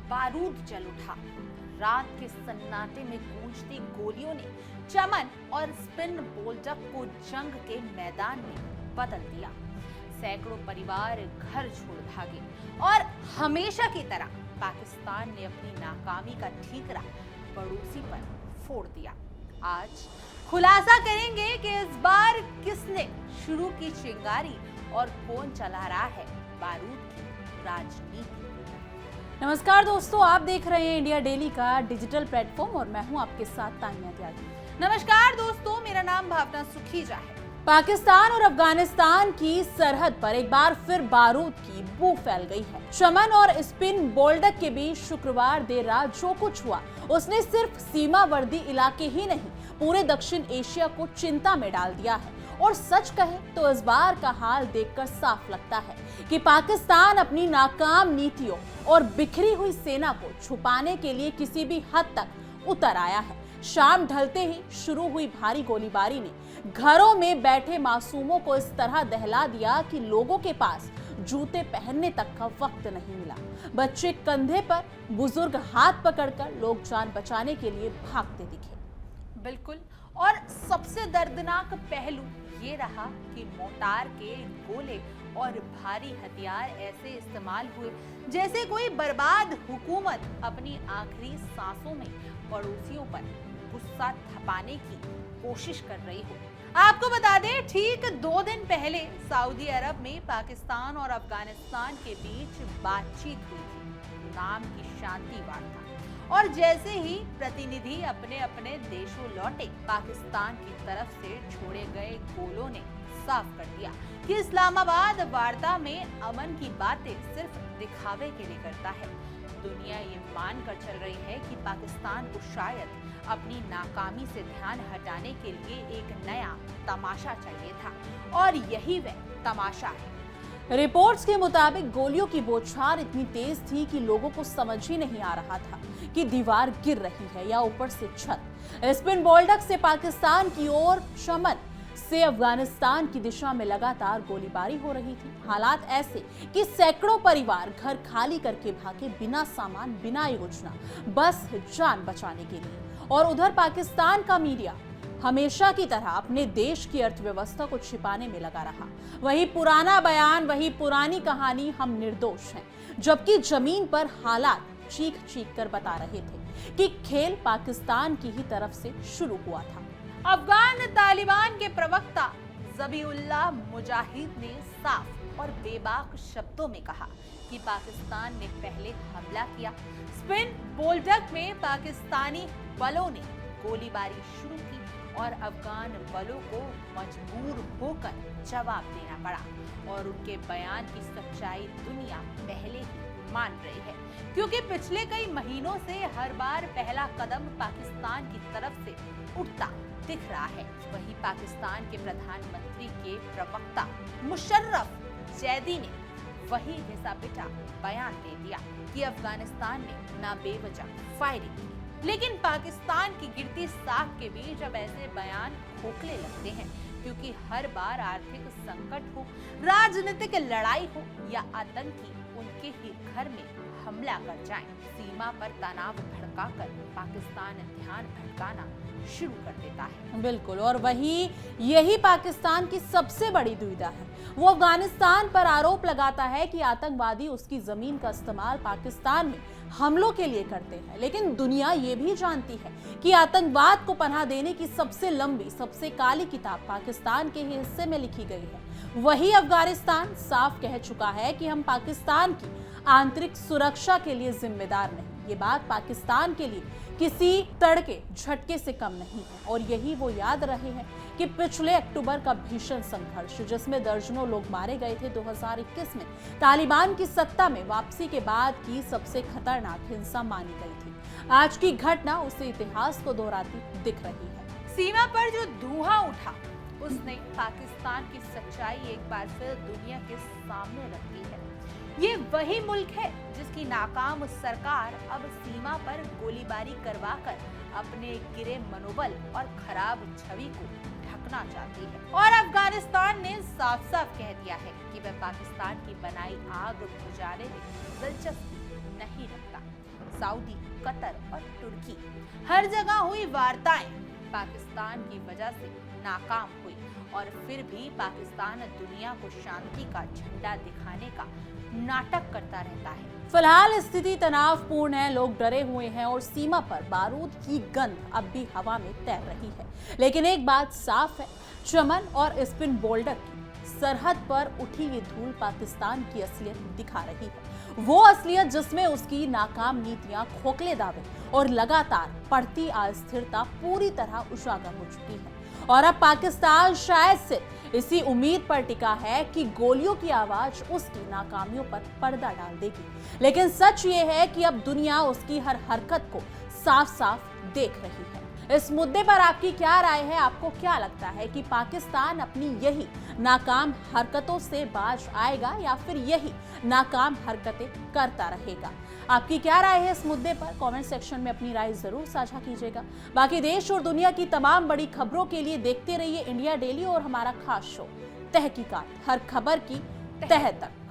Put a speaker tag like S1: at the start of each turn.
S1: बारूद जल उठा। रात के सन्नाटे में गूंजती गोलियों ने चमन और स्पिन बोल्डक को जंग के मैदान में बदल दिया। सैकड़ों परिवार घर छोड़ भागे और हमेशा की तरह पाकिस्तान ने अपनी नाकामी का ठीकरा पड़ोसी पर फोड़ दिया। आज खुलासा करेंगे कि इस बार किसने शुरू की चिंगारी और कौन चला रहा है बारूद की राजनीति।
S2: नमस्कार दोस्तों, आप देख रहे हैं इंडिया डेली का डिजिटल प्लेटफॉर्म और मैं हूं आपके साथ तानिया त्यागी।
S1: नमस्कार दोस्तों, मेरा नाम भावना सुखीजा है।
S2: पाकिस्तान और अफगानिस्तान की सरहद पर एक बार फिर बारूद की बू फैल गई है। चमन और स्पिन बोल्डक के बीच शुक्रवार देर रात जो कुछ हुआ उसने सिर्फ सीमावर्ती इलाके ही नहीं पूरे दक्षिण एशिया को चिंता में डाल दिया है। और सच कहे तो इस बार का हाल देखकर साफ लगता है कि पाकिस्तान अपनी नाकाम नीतियों और बिखरी हुई सेना को छुपाने के लिए किसी भी हद तक उतर आया है। शाम ढलते ही शुरू हुई भारी गोलीबारी ने घरों में बैठे मासूमों को इस तरह दहला दिया कि लोगों के पास जूते पहनने तक का वक्त नहीं मिला। बच्चे कंधे पर, बुजुर्ग हाथ पकड़कर लोग जान बचाने के लिए भागते दिखे।
S1: बिल्कुल, और सबसे दर्दनाक पहलू ये रहा कि मोर्टार के गोले और भारी हथियार ऐसे इस्तेमाल हुए जैसे कोई बर्बाद हुकूमत अपनी आखिरी सांसों में पड़ोसियों पर गुस्सा थपाने की कोशिश कर रही हो। आपको बता दें, ठीक 2 दिन पहले सऊदी अरब में पाकिस्तान और अफगानिस्तान के बीच बातचीत हुई थी, नाम की शांति वार्ता। और जैसे ही प्रतिनिधि अपने अपने देशों लौटे, पाकिस्तान की तरफ से छोड़े गए गोलों ने साफ कर दिया कि इस्लामाबाद वार्ता में अमन की बातें सिर्फ दिखावे के लिए करता है। दुनिया ये मानकर चल रही है कि पाकिस्तान को शायद अपनी नाकामी से ध्यान हटाने के लिए एक नया तमाशा चाहिए था, और यही वह तमाशा है।
S2: रिपोर्ट्स के मुताबिक गोलियों की बौछार इतनी तेज थी कि लोगों को समझ ही नहीं आ रहा था कि दीवार गिर रही है या ऊपर से छत। स्पिन बोल्डक से पाकिस्तान की ओर, चमन से अफगानिस्तान की दिशा में लगातार गोलीबारी हो रही थी। हालात ऐसे कि सैकड़ों परिवार घर खाली करके भागे, बिना सामान, बिना योजना, बस जान बचाने के लिए। और उधर पाकिस्तान का मीडिया हमेशा की तरह अपने देश की अर्थव्यवस्था को छिपाने में लगा रहा। वही पुराना बयान, वही पुरानी कहानी, हम निर्दोष हैं। जबकि जमीन पर हालात चीख चीख कर बता रहे थे कि खेल पाकिस्तान की ही तरफ से शुरू हुआ था।
S1: अफगान तालिबान के प्रवक्ता ज़बीउल्लाह मुजाहिद ने साफ और बेबाक शब्दों में कहा कि पाकिस्तान ने पहले हमला किया। स्पिन बोल्डक में पाकिस्तानी बलों ने गोलीबारी शुरू की और अफगान बलों को मजबूर होकर जवाब देना पड़ा। और उनके बयान की सच्चाई दुनिया पहले ही मान रही है, क्योंकि पिछले कई महीनों से हर बार पहला कदम पाकिस्तान की तरफ से उठता दिख रहा है। वहीं पाकिस्तान के प्रधानमंत्री के प्रवक्ता मुशर्रफ जैदी ने वही घिसा-पिटा बयान दे दिया कि अफगानिस्तान ने ना बेवजह फायरिंग की। लेकिन पाकिस्तान की गिरती साख के बीच अब ऐसे बयान खोखले लगते हैं, क्योंकि हर बार आर्थिक संकट हो, राजनीतिक लड़ाई हो या आतंकी उनके ही घर में हमला कर जाएं, सीमा पर तनाव भड़काकर पाकिस्तान ध्यान भटकाना शुरू कर देता है।
S2: बिल्कुल, और वही यही पाकिस्तान की सबसे बड़ी दुविधा है। वो अफगानिस्तान पर आरोप लगाता है कि आतंकवादी उसकी जमीन का इस्तेमाल पाकिस्तान में हमलों के लिए करते हैं, लेकिन दुनिया ये भी जानती है कि आतंकवाद को पनाह देने की सबसे लंबी, सबसे काली किताब पाकिस्तान के ही हिस्से में लिखी गई है। वही अफगानिस्तान साफ कह चुका है कि हम पाकिस्तान की आंतरिक सुरक्षा के लिए जिम्मेदार नहीं। ये बात पाकिस्तान के लिए किसी तड़के झटके से कम नहीं है। और यही वो याद रहे हैं कि पिछले अक्टूबर का भीषण संघर्ष, जिसमें दर्जनों लोग मारे गए थे, 2021 में तालिबान की सत्ता में वापसी के बाद की सबसे खतरनाक हिंसा मानी गई थी। आज की घटना उसे इतिहास को दोहराती दिख रही है।
S1: सीमा पर जो धुआं उठा उसने पाकिस्तान की सच्चाई एक बार फिर दुनिया के सामने रख दी है। ये वही मुल्क है जिसकी नाकाम सरकार अब सीमा पर गोलीबारी करवाकर अपने गिरे मनोबल और खराब छवि को ढकना चाहती है। और अफगानिस्तान ने साफ साफ कह दिया है कि वह पाकिस्तान की बनाई आग बुझाने में दिलचस्पी नहीं रखता। सऊदी, कतर और तुर्की, हर जगह हुई वार्ताएं पाकिस्तान की वजह से नाकाम हुई और फिर भी पाकिस्तान दुनिया को शांति का झंडा दिखाने का नाटक करता रहता है।
S2: फिलहाल स्थिति तनावपूर्ण है, लोग डरे हुए हैं और सीमा पर बारूद की गंध अब भी हवा में तैर रही है। लेकिन एक बात साफ है, चमन और स्पिन बोल्डर की सरहद पर उठी ये धूल पाकिस्तान की असलियत दिखा रही है। वो असलियत जिसमें उसकी नाकाम नीतियां, खोखले दावे और लगातार बढ़ती अस्थिरता पूरी तरह उजागर हो चुकी है। और अब पाकिस्तान शायद से इसी उम्मीद पर टिका है कि गोलियों की आवाज उसकी नाकामियों पर पर्दा डाल देगी। लेकिन सच ये है कि अब दुनिया उसकी हर हरकत को साफ साफ देख रही है। इस मुद्दे पर आपकी क्या राय है? आपको क्या लगता है कि पाकिस्तान अपनी यही नाकाम हरकतों से बाज आएगा या फिर यही नाकाम हरकतें करता रहेगा? आपकी क्या राय है इस मुद्दे पर? कमेंट सेक्शन में अपनी राय जरूर साझा कीजिएगा। बाकी देश और दुनिया की तमाम बड़ी खबरों के लिए देखते रहिए इंडिया डेली और हमारा खास शो तहकीकात, हर खबर की तह तक।